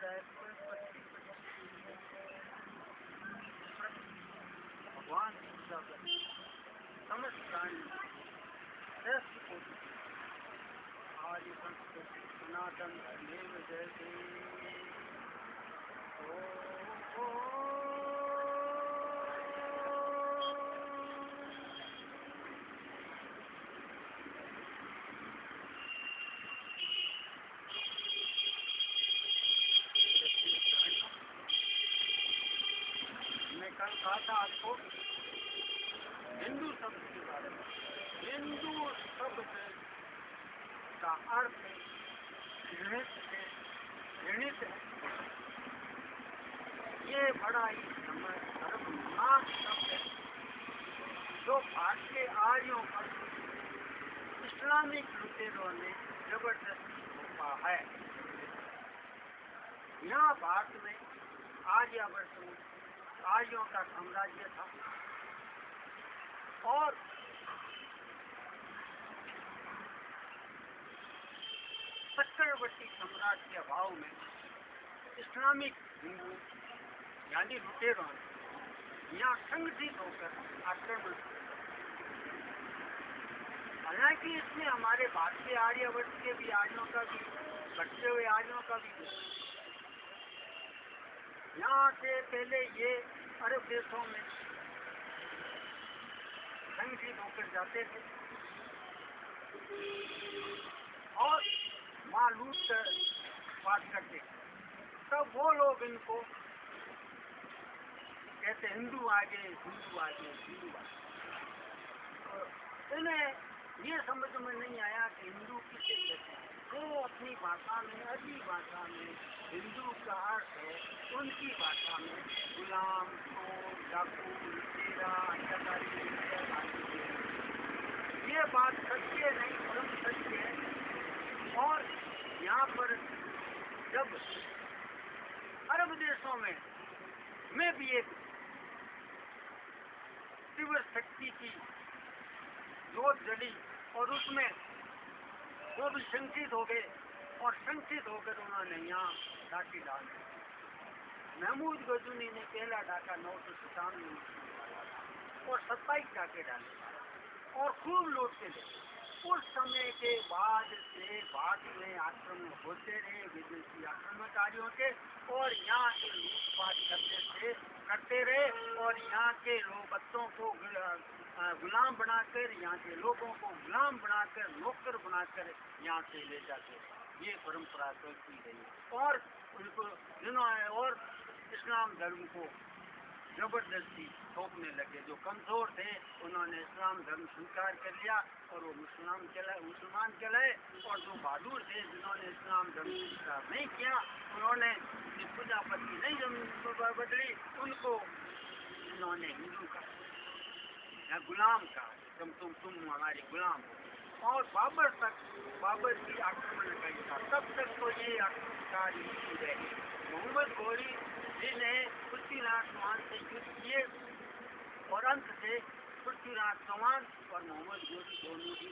भगवान समस्त प्राणी श्रेष्ठ को आज संस्कृति सनातन देव जयते। मैं कल कहा था आपको हिंदू शब्द के बारे में। हिंदू शब्द का अर्थ घृणित है। ये बड़ा ही खतरनाक शब्द है जो भारतीय आर्यों पर इस्लामिक लुटेरों ने जबरदस्ती थोपा है। यहाँ भारत में आर्यावर्त में आर्यों का साम्राज्य था और चक्रवर्ती सम्राट के अभाव में इस्लामिक हिंदू यानी लुटेरों ने यहाँ संगठित होकर आक्रमण किया। हालांकि इसमें हमारे भारतीय आर्यावर्त के भी आर्यों का भी घटते हुए आर्यों का भी यहाँ से पहले ये अरब देशों में संगठित होकर जाते थे और वहाँ लूट कर बात करते थे। तब वो लोग इनको कहते हिंदू आगे हिंदू आगे हिंदू आगे। तो इन्हें ये समझ में नहीं आया कि हिंदू किसे कहते हैं। वो अपनी भाषा में अच्छी भाषा में हिंदू का अर्थ है उनकी भाषा में गुलाम चोर डाकू लुटेरा हत्याकारी। ये बात सत्य नहीं परम सत्य है। और यहाँ पर जब अरब देशों में भी एक तीव्र शक्ति की जोत जली और उसमें वो भी संचित हो गए और संचित होकर उन्होंने यहाँ डाके डाल दिया। महमूद गजनी ने पहला डाका 997 में और 27 डाके डाले और खूब लूटते थे। उस समय के बाद से भारत में आक्रमण होते रहे विदेशी आक्रमणकारियों के और यहाँ के लूटपाट करते रहे और यहाँ के लोग बच्चों को गुलाम बनाकर यहाँ के लोगों को गुलाम बनाकर नौकर बनाकर यहाँ से ले जाते। ये परंपरा चलती रही और उनको जिन्होंने और इस्लाम धर्म को जबरदस्ती थोपने लगे। जो कमजोर थे उन्होंने इस्लाम धर्म स्वीकार कर लिया और वो मुसलमान कहलाए और जो बहादुर थे जिन्होंने इस्लाम धर्म स्वीकार नहीं किया उन्होंने पूजापति नहीं बदली उनको इन्होंने हिंदू का या गुलाम का तुम हमारे गुलाम हो। और बाबर की आक्रमण था तब तक तो ये आक्रमणकारी रहे। मोहम्मद गौरी जिन्हें पृथ्वीराज चौहान से युद्ध किए और अंत से पृथ्वीराज चौहान और मोहम्मद गौरी दोनों ही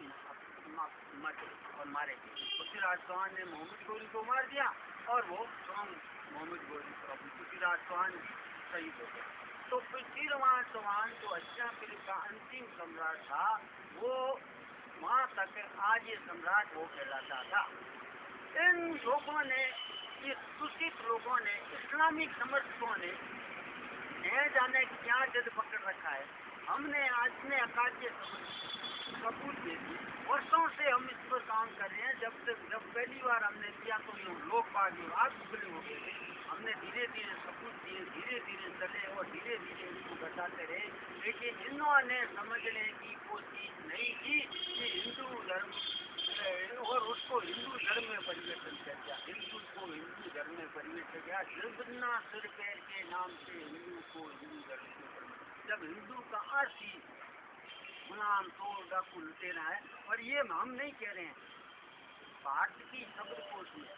मारे गए। पृथ्वीराज चौहान ने मोहम्मद गौरी को मार दिया और वो स्वयं मोहम्मद गौरी को पृथ्वीराज चौहान भी शहीद हो गए। तो पृथ्वीराज चौहान जो हस्तिनापुर का अंतिम सम्राट था वो वहाँ तक आज ये सम्राट वो कहलाता था। इन लोगों ने ये दूषित लोगों ने इस्लामिक समर्थकों ने जाने क्या जद पकड़ रखा है। हमने आज में अकाद्य सबूत दे दी। वर्षों से हम इस पर काम कर रहे हैं। जब पहली बार हमने किया तो ये लोग बाग आग उगले हो गए थे। हमने धीरे धीरे सबूत दिए, धीरे धीरे चले और धीरे धीरे इसको बताते रहे। लेकिन इन्होंने समझने की कोशिश नहीं की कि हिंदू धर्म और उसको हिंदू धर्म में परिवर्तन कर दिया। हिंदू को हिंदू धर्म में परिवर्तन किया। निर्बन्ना सिर पैर के नाम से हिंदू को हिंदू धर्म में परिवर्तन। जब हिंदू का अर्थ ही गुलाम चोर डाकू लुटेरा है। और ये हम नहीं कह रहे हैं। भारत की शब्दकोश में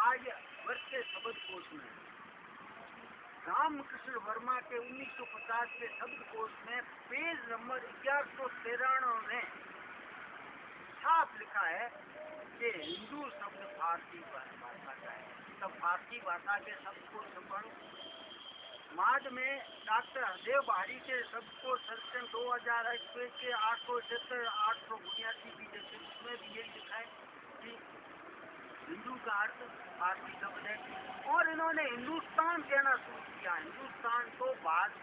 आज वर्ष के शब्दकोश में रामकृष्ण वर्मा के 1950 के शब्दकोश में पेज नंबर 1193 में साफ लिखा है कि हिंदू शब्द भारतीय भाषा का है। तब फारसी भाषा के शब्द को संपन्न बाद में डॉक्टर हरदेव बाहरी के शब्द को सर्जन 2021 के 870 889 भी देखे, उसमें भी यही लिखा है कि हिंदू का अर्थ फारसी शब्द है। और इन्होंने हिंदुस्तान कहना शुरू किया। हिंदुस्तान तो भारत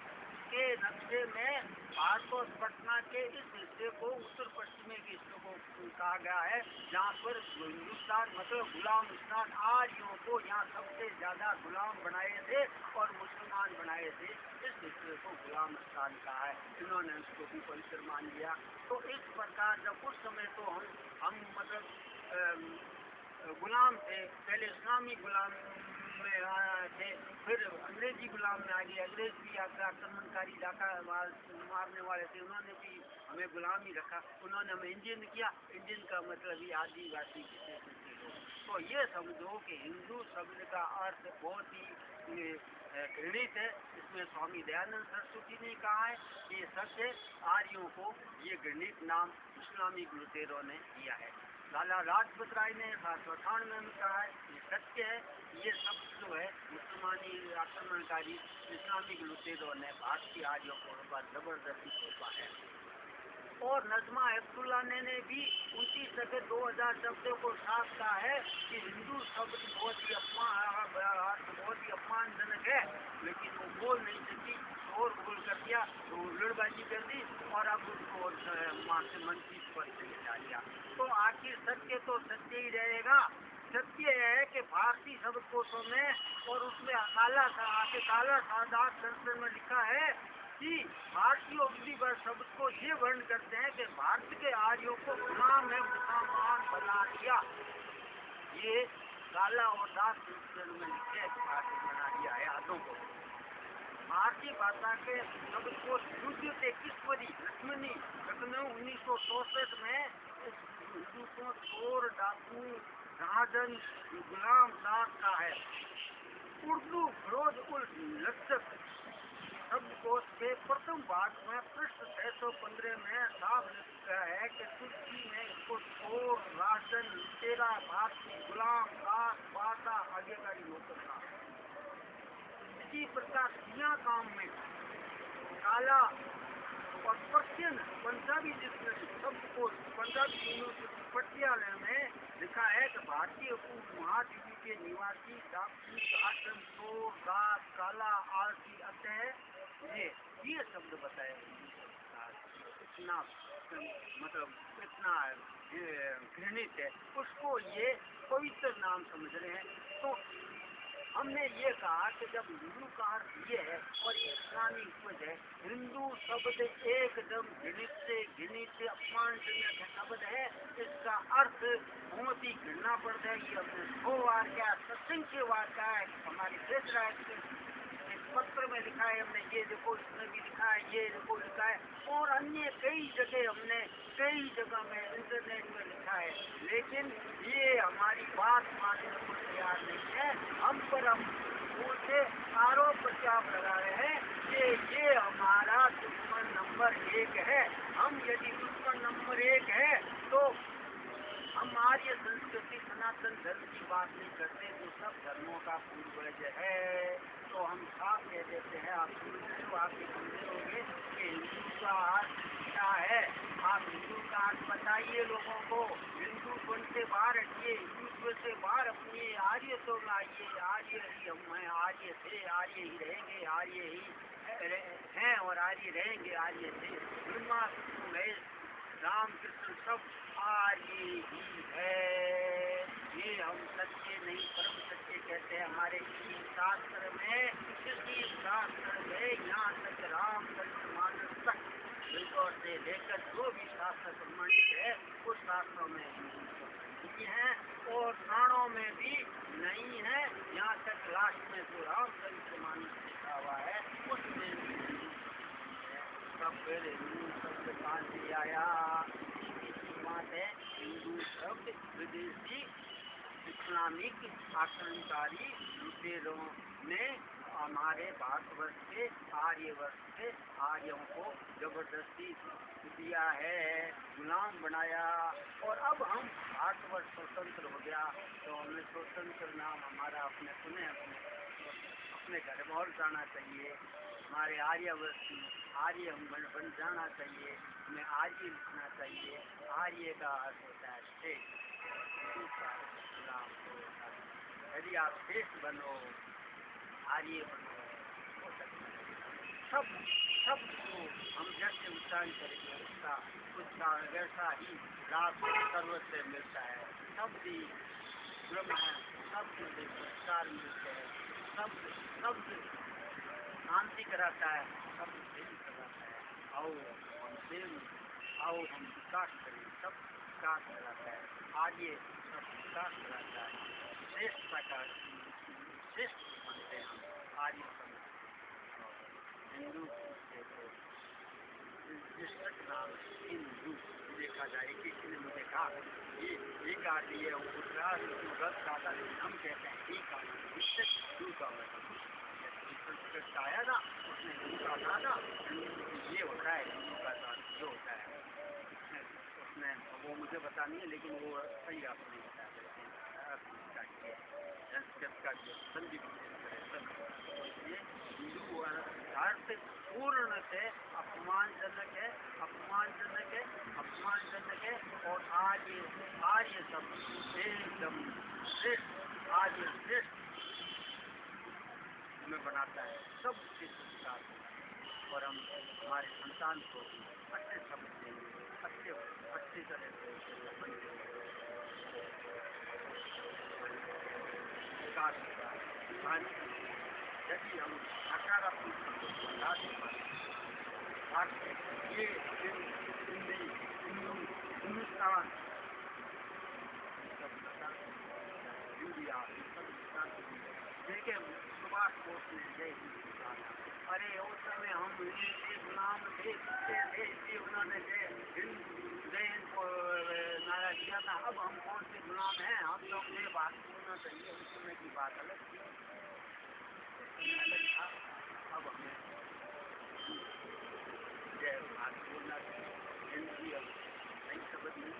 के नक्शे में भारत और पटना के इस हिस्से को उत्तर पश्चिमी के हिस्से को कहा गया है, जहाँ पर हिंदुस्तान मतलब गुलामिस्तान आर्यों को यहाँ सबसे ज्यादा गुलाम बनाए थे और मुसलमान बनाए थे, इस हिस्से को गुलामिस्तान कहा है। इन्होंने उसको भी पवित्र मान लिया। तो इस प्रकार जब उस समय तो हम मतलब गुलाम थे, पहले इस्लामी गुलाम में थे, फिर अंग्रेजी गुलाम में आ गए। अंग्रेज भी आक्रमणकारी डाका मारने वाले थे, उन्होंने भी हमें गुलाम ही रखा, उन्होंने हमें इंडियन किया। इंडियन का मतलब ही आदिवासी के लोग। तो ये समझो कि हिंदू शब्द का अर्थ बहुत ही घृणित है। इसमें स्वामी दयानंद सरस्वती ने कहा है कि ये सत्य आर्यों को ये घृणित नाम इस्लामिक लुटेरों ने दिया है। लाला लाजपत राय ने 1898 में कहा है ये सत्य है। ये सब जो है मुसलमानी आक्रमणकारी इस्लामिक लुटेरों ने भारतीय आर्यों को जबरदस्ती थोपा है। और नजमा अब्दुल्ला ने भी 29 अगस्त 2000 शब्दों को साफ कहा है कि हिंदू शब्द बहुत ही अपमानजनक है, लेकिन वो बोल नहीं सकी और बोल कर दिया, तो लड़बाजी कर दी और अब उसको मंत्री पद से हटा दिया। तो आखिर सत्य तो सत्य ही रहेगा। सत्य है कि फारसी शब्दकोशों में और उसमें काला सादात संस्करण में लिखा है कि भारतीय उपनिवेश शब्द को ये वर्ण करते हैं कि भारत के आर्यों को गुलाम है मुसलमान बना दिया। ये काला और दास संस्करण में लिखे है, भारतीय बना दिया है आदों को। भारतीय भाषा के शब्द को युद्ध किश्वरी लक्ष्मणी लखनऊ 1964 में हिंदू को चोर डाकू राजन गुलाम दास का है। उर्दू फिरोज उल लक्षक शब्दकोश के प्रथम भाग में पृष्ठ 615 में साफ लिखा है कि तुर्की ने इसको चोर राजन लुटेरा भारतीय गुलाम दास बादशाह आज्ञाकारी नौकर कहा। इसी प्रकार सिया काम में काला और पर्शियन पंजाबी शब्दकोश पंजाबी यूनिवर्सिटी पटियाला में लिखा है कि भारतीय उपमहाद्वीप के निवासी डाकू शासन चोर दास काला आलसी अतः ये शब्द बताए। इतना मतलब इतना घृणित है, उसको ये पवित्र नाम समझ रहे हैं। तो हमने ये कहा कि जब हिंदू का अर्थ ये है और ये इस्लामी उपज है, हिंदू शब्द एकदम घृणित अपमानजनक शब्द है, इसका अर्थ बहुत ही घृणाप्रद है। ये हमने 100 बार क्या असंख्य बार कहा है। हमारे देश राज्य पत्र में लिखा है हमने, ये देखो इसमें भी लिखा है, ये देखो लिखा है, और अन्य कई जगह हमने कई जगह में इंटरनेट में लिखा है, लेकिन ये हमारी बात मानने को तैयार नहीं है। हम पर हम उनसे आरोप प्रत्यारोप लगा रहे हैं कि ये हमारा दुश्मन नंबर 1 है। हम यदि दुश्मन नंबर 1 है तो हम आर्य संस्कृति सनातन धर्म की बात नहीं करते, जो सब धर्मों का पूर्वज है। तो हम साफ कह देते हैं, आप समझे होंगे कि हिंदू का अर्थ क्या है। आप हिंदू का अर्थ बताइए लोगों को, हिंदू से बाहर हटिए, हिंदुत्व से बाहर अपनी आर्य तो लाइए। आर्य ही हम हैं, आर्य थे, आर्य ही रहेंगे, आर्य ही हैं और आर्य रहेंगे, आर्य थे। ब्रह्मा विष्णु महेश राम कृष्ण सब आर्य ही है। ये हम सत्य नहीं परम सत्य कहते हैं। हमारे किसी शास्त्र में यहाँ तक रामचंद्र मानस तक से लेकर जो भी शास्त्र प्रमाणित है उस शास्त्रों में नहीं है और प्राणों में भी नहीं है। यहाँ तक लास्ट में जो रामचंद्र मानस लिखा हुआ है उसमें भी नहीं है। तब फिर हिंदू शब्द कहाँ से आया? बात है, हिंदू शब्द विदेशी इस्लामिक आक्रमणकारी लुटेरों ने हमारे भारतवर्ष के आर्यवर्ष के आर्यों को जबरदस्ती दिया है, गुलाम बनाया। और अब हम भारतवर्ष स्वतंत्र हो गया तो हमें स्वतंत्र नाम हमारा अपने अपने घर में जाना चाहिए। हमारे आर्यवर्ष आर्य हम बन जाना चाहिए, हमें आर्य लिखना चाहिए। आर्य का अर्थ होता है श्रेष्ठ, यदि आप श्रेष्ठ बनो, आर्य बनो, हो सकता है। सब को हम जैसे उच्चारण करेंगे उसका वैसा ही लाभ सर्व से मिलता है। शब्द ही ब्रह्म है, शब्द से पुरस्कार मिलते हैं। शब्द शांति कराता है, शब्द प्रेम कराता है। आओ हम प्रेम, आओ हम विकास करें, सब विकास कराता है। आर्य सब विकास कराता है। श्रेष्ठता का श्रेष्ठ बनते हैं हम आर्य समझ। हिंदू डिस्ट्रिक्ट नाम हिंदू देखा जाए। किसी ने मुझे कहा ये आदमी है वो गलत कहा, लेकिन हम कहते हैं एक आदमी डिस्ट्रिक्ट का मतलब संस्कृत का आया ना, उसने हिंदू का कहा था ये होता है, हिंदू का जो होता है उसने वो मुझे पता नहीं है, लेकिन वो सही आपको नहीं बताया। संस्कृत का जो संधि ये हिंदू अर्थ पूर्ण से अपमानजनक है, अपमानजनक है, अपमानजनक है। और आर्य शब्द एकदम श्रेष्ठ, आर्य श्रेष्ठ हमें बनाता है सबसे संस्कार। और हम हमारे संतान को अच्छे शब्द देंगे, अच्छी तरह से विकास होगा। यदि हम नकारात्मक ये हिंदुस्तान इंडिया देखे सुभाष बोस ने जय हिंद कहा। अरे उस समय हम गुलाम थे, उन्होंने जय हिंद को नारा किया था। अब हम कौन से गुलाम हैं? हम तो अपने बात बोलना चाहिए। उस समय की बात अलग थी, अलग था। अब हमें जय बात बोलना चाहिए। हिंदी अब सही शब्द नहीं,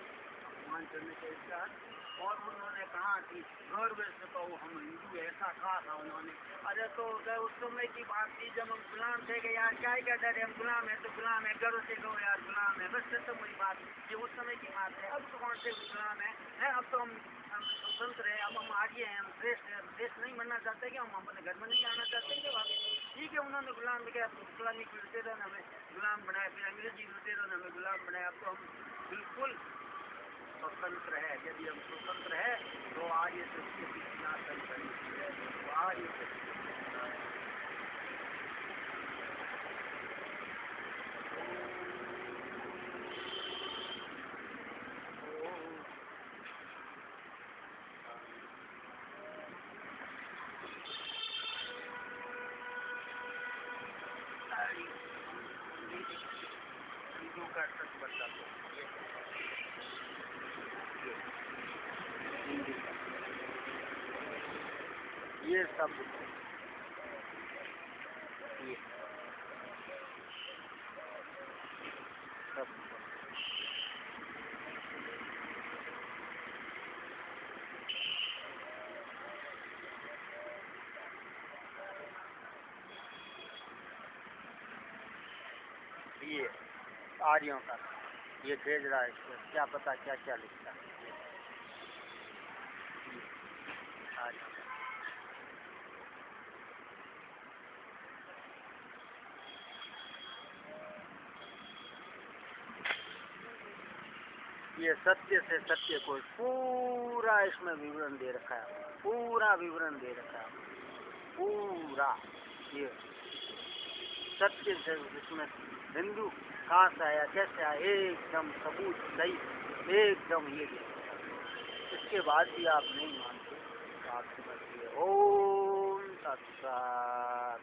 अपमान करने के साथ। और उन्होंने कहा कि गर्व से कहो हम हिंदू, ऐसा कहा था उन्होंने। अरे तो उस समय की बात थी जब हम गुलाम थे कि यार क्या डर है, हम गुलाम है तो गुलाम है, गर्व से कहो यार गुलाम है, बस खत्म हुई बात। ये उस समय की बात है। अब तो कौन से गुलाम है? अब तो हम स्वतंत्र है, अब हम आर्य हैं, हम श्रेष्ठ है। देश नहीं बनना चाहते कि हम अपने घर में नहीं आना चाहते कि वापस? ठीक है, उन्होंने गुलाम किया, गुलामी लुटेरों ने हमें गुलाम बनाया, फिर अंग्रेजी लुटेरों ने हमें गुलाम बनाया। अब तो हम बिल्कुल स्वतंत्र है। यदि हम स्वतंत्र है तो आर्य संस्कृति सनातन बनी है, तो आर्य हिंदू का सच बता दो। ये सब ये सब ये आर्यों का ये भेज रहा है, क्या पता क्या क्या लिखता है आर्यों का। ये सत्य से सत्य को पूरा इसमें विवरण दे रखा है, पूरा विवरण दे रखा है, पूरा ये सत्य से। इसमें हिंदू कहाँ से आया, कैसे आया, एकदम सबूत सही, एकदम ये। इसके बाद भी आप नहीं मानते तो आप समझिए। ओम तत्सत।